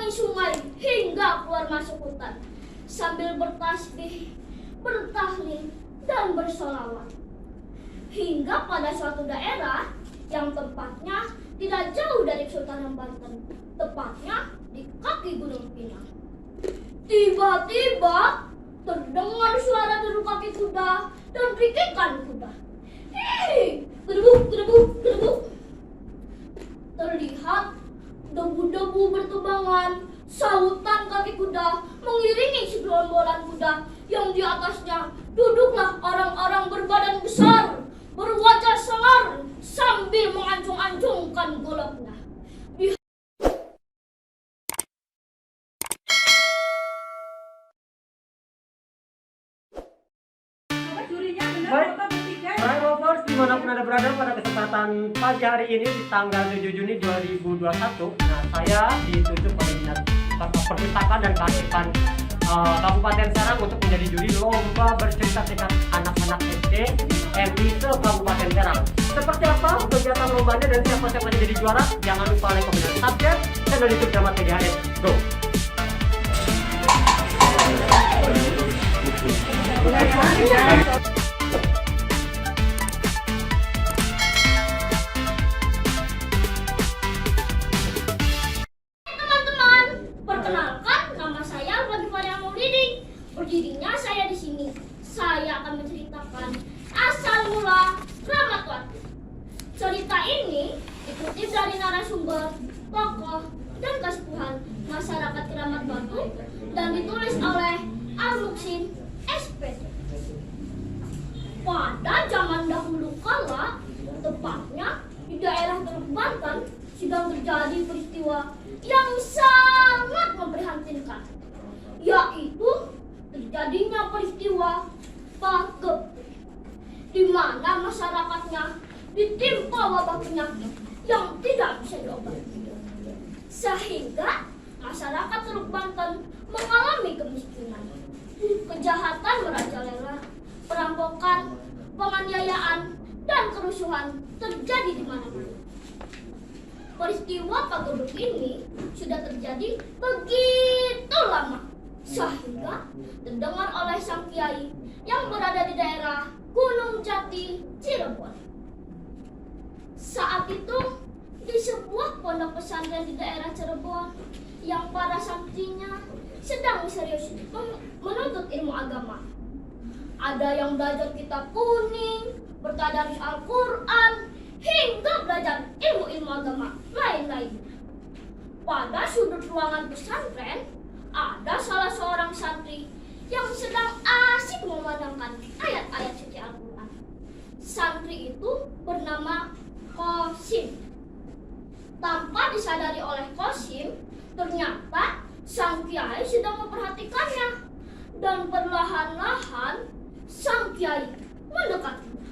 menyeberangi sungai hingga keluar masuk hutan sambil bertasbih, bertahlil, dan bersolawat. Hingga pada suatu daerah yang tempatnya tidak jauh dari Kesultanan Banten, tepatnya di kaki Gunung Pinang. Tiba-tiba terdengar suara deru kaki kuda dan krikikan kuda. Hei, gedebuk, gedebuk, gedebuk. Terlihat debu-debu bertubangan, sautan kaki kuda mengiringi segerombolan kuda yang di atasnya duduklah orang-orang berbadan besar, berwajah sangar sambil mengancung-ancungkan goloknya. Baik, Rovers, dimanapun Anda berada pada kesempatan pagi hari ini di tanggal 7 Juni 2021. Nah, saya ditunjuk oleh Dinas Perpustakaan dan Kearifan Kabupaten Serang untuk menjadi juri lomba bercerita tingkat anak-anak SD MI se-Kabupaten Serang. Seperti apa kegiatan lombanya dan siapa yang menjadi juara? Jangan lupa like, komen, dan subscribe channel YouTube Drama TGHS. Go! Teman-teman, perkenalkan nama saya Radifania Maulidi. Berdirinya saya di sini. Saya akan menceritakan asal mula Ramatwati. Cerita ini dikutip dari narasumber, tokoh, dan kesepuhan masyarakat Keramat Batu dan ditulis oleh Al-Muksin SPD. Pada zaman dahulu kala, tepatnya di daerah Teluk Banten, sedang terjadi peristiwa yang sangat memprihatinkan, yaitu terjadinya peristiwa Pagep, di mana masyarakatnya ditimpa wabah penyakit yang tidak bisa diobati, sehingga masyarakat Teluk Banten mengalami kemiskinan, kejahatan merajalela, perampokan, penganiayaan, dan kerusuhan terjadi di mana-mana. Peristiwa Pageduk ini sudah terjadi begitu lama, sehingga terdengar oleh sang kiai yang berada di daerah Gunung Jati, Cirebon. Saat itu, di sebuah pondok pesantren di daerah Cirebon, yang para santrinya sedang serius menuntut ilmu agama. Ada yang belajar kitab kuning, bertadarus Al-Quran, hingga belajar ilmu-ilmu agama lain-lain. Pada sudut ruangan pesantren, ada salah seorang santri yang sedang asik memandangkan ayat-ayat suci Al-Quran. Santri itu bernama Qasim. Tanpa disadari oleh Qasim, ternyata sang kiai sedang memperhatikannya, dan perlahan-lahan sang kiai mendekatinya.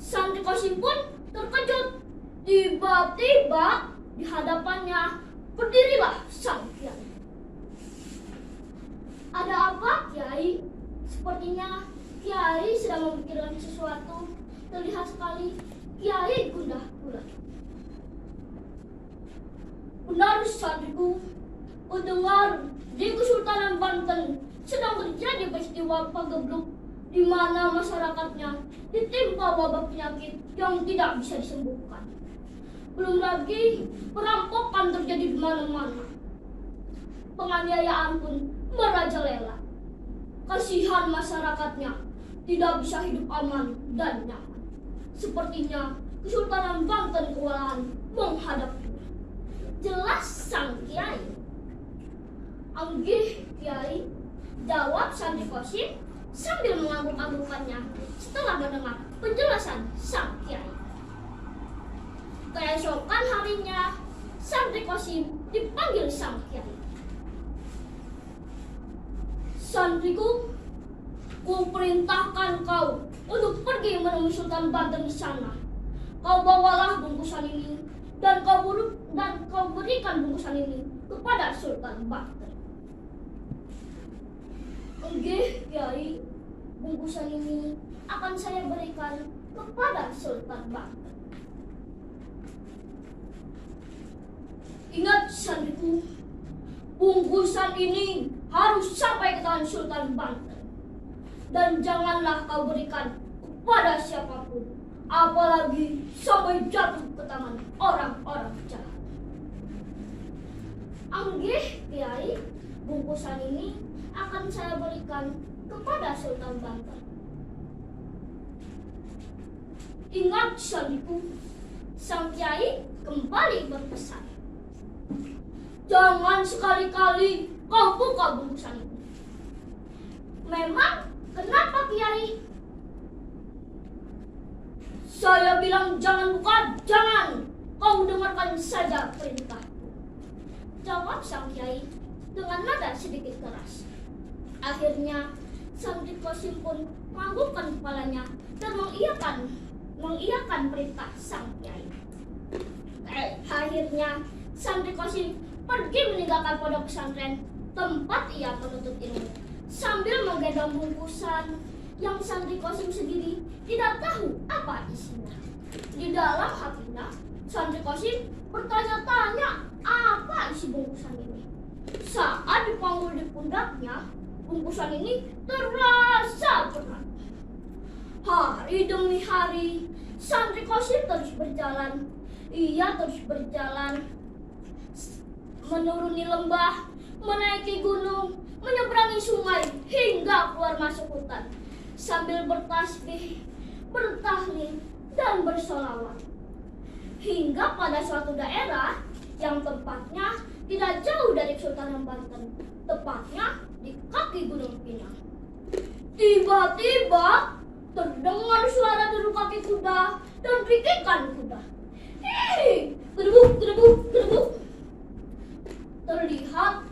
Santri Qasim pun terkejut. Tiba-tiba di hadapannya berdirilah sang kiai. Ada apa, Kiai? Sepertinya Kiai sedang memikirkan sesuatu. Terlihat sekali Kiai gundah gulana. Benar, santriku, mendengar di Kesultanan Banten sedang terjadi peristiwa Pagebluk, di mana masyarakatnya ditimpa wabah penyakit yang tidak bisa disembuhkan. Belum lagi perampokan terjadi di mana-mana. Penganiayaan pun merajalela. Kasihan masyarakatnya tidak bisa hidup aman dan nyaman. Sepertinya Kesultanan Banten kewalahan menghadapinya. Jelas sang kiai. Anggih, Kiai, jawab santri Qasim sambil mengangguk-anggukannya setelah mendengar penjelasan sang kiai. Keesokan harinya, santri Qasim dipanggil sang kiai. Santriku, ku perintahkan kau untuk pergi menemui Sultan Banten di sana. Kau bawalah bungkusan ini dan kau berikan bungkusan ini kepada Sultan Banten. Enggih, Kiai, bungkusan ini akan saya berikan kepada Sultan Banten. Ingat, santriku, bungkusan ini harus sampai ke tangan Sultan Banten. Dan janganlah kau berikan kepada siapapun, apalagi sampai jatuh ke tangan orang-orang jahat. Anggih, Kiai, bungkusan ini akan saya berikan kepada Sultan Banten. Ingat sandiku, sang Kiai kembali berpesan. Jangan sekali-kali kau buka bungkusan itu. Memang kenapa, Kiai? Saya bilang jangan buka, jangan. Kau dengarkan saja perintahku, jawab sang Kiai dengan nada sedikit keras. Akhirnya Santri Qasim pun menganggukkan kepalanya dan mengiyakan perintah sang Kiai. Akhirnya Santri Qasim pergi meninggalkan pondok pesantren tempat ia menuntut ilmu, sambil menggendong bungkusan yang Santri Qasim sendiri tidak tahu apa isinya. Di dalam hatinya, Santri Qasim bertanya-tanya apa isi bungkusan ini. Saat dipanggul di pundaknya, bungkusan ini terasa berat. Hari demi hari, Santri Qasim terus berjalan. Ia terus berjalan, menuruni lembah, menaiki gunung, menyeberangi sungai, hingga keluar masuk hutan, sambil bertasbih, bertahlil, dan bersolawat. Hingga pada suatu daerah yang tempatnya tidak jauh dari Sultan Banten, tepatnya di kaki Gunung Pinang. Tiba-tiba terdengar suara deru kaki kuda dan rikikan kuda. Hei, gedebuk, gedebuk, gedebuk. Terlihat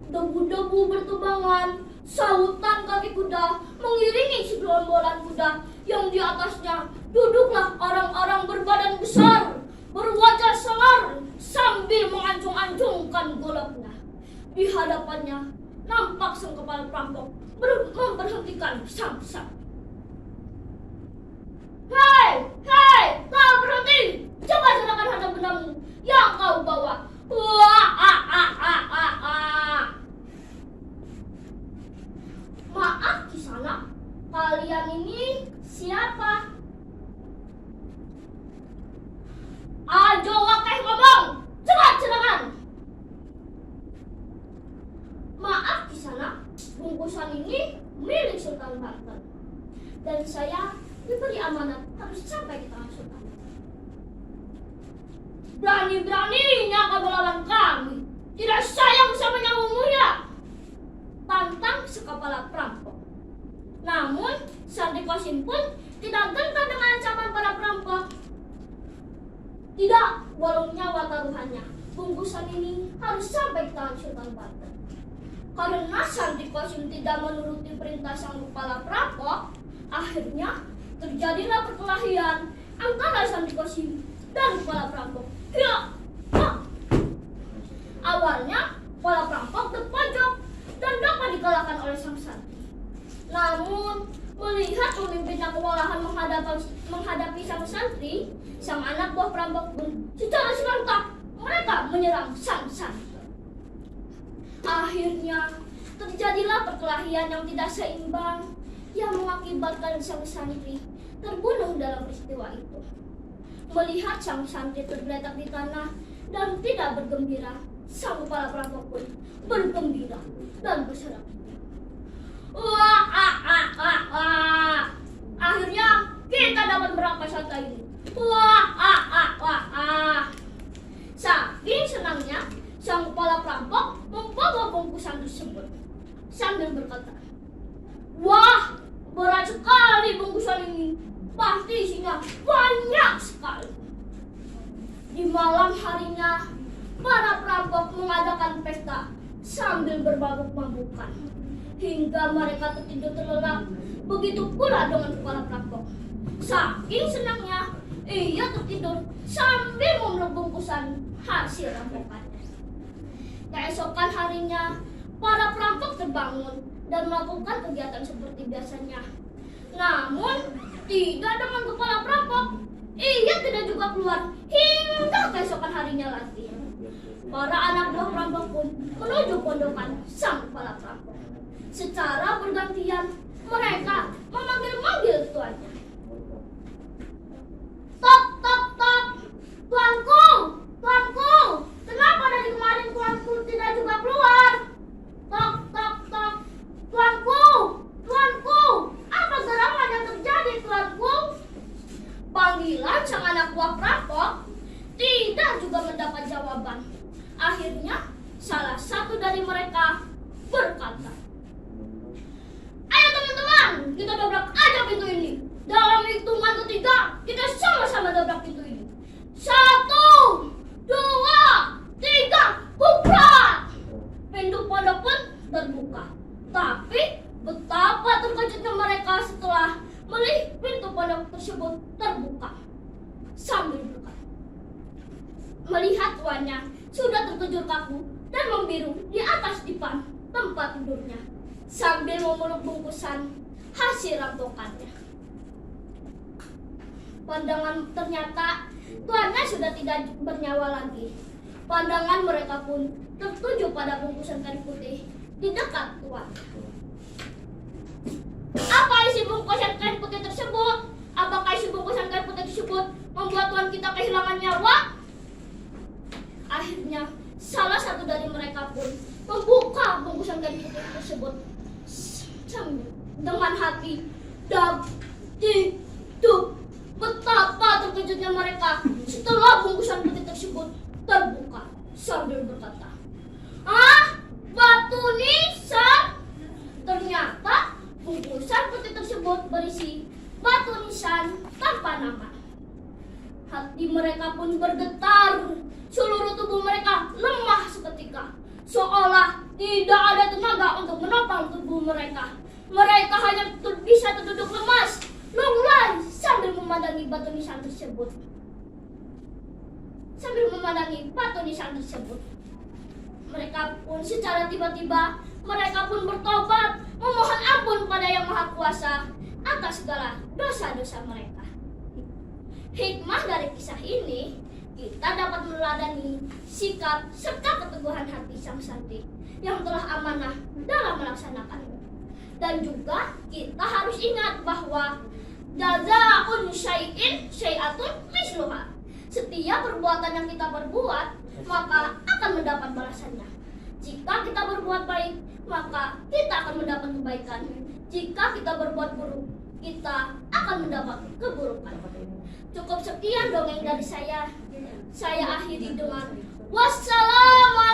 debu-debu bertubangan, sautan kaki kuda mengiringi segerombolan kuda yang di atasnya duduklah orang-orang berbadan besar, berwajah sangar, sambil mengancung-ancungkan goloknya. Di hadapannya nampak sang kepala perampok memberhentikan sang-sang. Hei, hei, kau berhenti! Coba serahkan harta bendamu yang kau bawa. Wah, Maaf Kisana, kalian ini siapa? Ajo wakeh ngomong, cepat serahkan. Maaf Kisana, bungkusan ini milik Sultan Banten, dan saya diberi amanat harus sampai ke tangan Sultan. Berani-beraninya kau melawan kami, tidak sayang sama nyawamu ya? Tantang sekepala perampok. Namun Santri Qasim pun tidak gentar dengan ancaman para perampok. Tidak, walau nyawa taruhannya, bungkusan ini harus sampai ke tangan Sultan Banten. Karena Santri Qasim tidak menuruti perintah sang kepala perampok, akhirnya terjadilah perkelahian antara Santri Qasim dan kepala perampok. Ya, awalnya kepala perampok terpojok dan dapat dikalahkan oleh sang santri. Namun melihat pemimpinnya kewalahan menghadapi sang santri, sang anak buah perampok pun secara serentak mereka menyerang sang santri. Akhirnya terjadilah perkelahian yang tidak seimbang yang mengakibatkan sang santri terbunuh dalam peristiwa itu. Melihat sang santri tergeletak di tanah dan tidak bergembira, sang kepala perampok pun bergembira dan berserak. Akhirnya kita dapat merampas harta ini. Saking senangnya, sang kepala perampok membawa bungkusan tersebut sambil berkata, "Wah, berat sekali bungkusan ini. Pasti isinya banyak sekali." Di malam harinya, para perampok mengadakan pesta sambil berbabuk-babukan hingga mereka tertidur terlelap. Begitu pula dengan kepala perampok. Saking senangnya, ia tertidur sambil memeluk bungkusan hasil rampokannya. Keesokan harinya, para perampok terbangun dan melakukan kegiatan seperti biasanya. Namun tidak dengan kepala perampok. Ia tidak juga keluar hingga keesokan harinya lagi. Para anak buah perampok pun menuju pondokan sang kepala perampok. Secara bergantian, mereka memanggil-manggil tuannya. Tok, tok, tok, tuanku, tuanku, kenapa dari kemarin tuanku tidak juga keluar? Tok, tok, tok, tuanku, tuanku, apa gerangan yang terjadi tuanku? Panggilan sang anak buah perampok tidak juga mendapat jawaban. Akhirnya, salah satu dari mereka berkata, "Ayo teman-teman, kita dobrak aja pintu ini. Dalam hitungan ketiga, kita sama-sama dobrak pintu ini. 1, 2, 3, buka!" Pintu pondok pun terbuka. Tapi betapa terkejutnya mereka setelah melihat pintu pondok tersebut terbuka. Sambil berkata, melihat tuannya sudah terkejut kaku dan membiru di atas dipan tempat tidurnya sambil memeluk bungkusan hasil rampokannya. Pandangan ternyata tuannya sudah tidak bernyawa lagi. Pandangan mereka pun tertuju pada bungkusan kain putih di dekat tuan. Apa isi bungkusan kain putih tersebut? Apakah isi bungkusan kain putih tersebut membuat tuan kita kehilangan nyawa? Akhirnya, salah satu dari mereka pun membuka bungkusan kain putih tersebut dengan hati duk. Betapa terkejutnya mereka setelah bungkusan putih tersebut terbuka sambil berkata, "Ah, batu nisan!" Ternyata bungkusan putih tersebut berisi batu nisan tanpa nama. Hati mereka pun bergetar. Seluruh tubuh mereka lemah seketika, seolah tidak ada tenaga untuk menopang tubuh mereka. Mereka hanya bisa terduduk lemas, lunglai sambil memandangi batu nisan tersebut. Mereka pun secara tiba-tiba, mereka pun bertobat, memohon ampun pada Yang Maha Kuasa atas segala dosa-dosa mereka. Hikmah dari kisah ini, kita dapat meneladani sikap serta keteguhan hati sang santri yang telah amanah dalam melaksanakannya. Dan juga kita harus ingat bahwa jazaa'un syai'in syai'atun misluha. Setiap perbuatan yang kita perbuat, maka akan mendapat balasannya. Jika kita berbuat baik, maka kita akan mendapat kebaikan. Jika kita berbuat buruk, kita akan mendapat keburukan. Cukup sekian dongeng dari saya. Saya akhiri dengan wassalamualaikum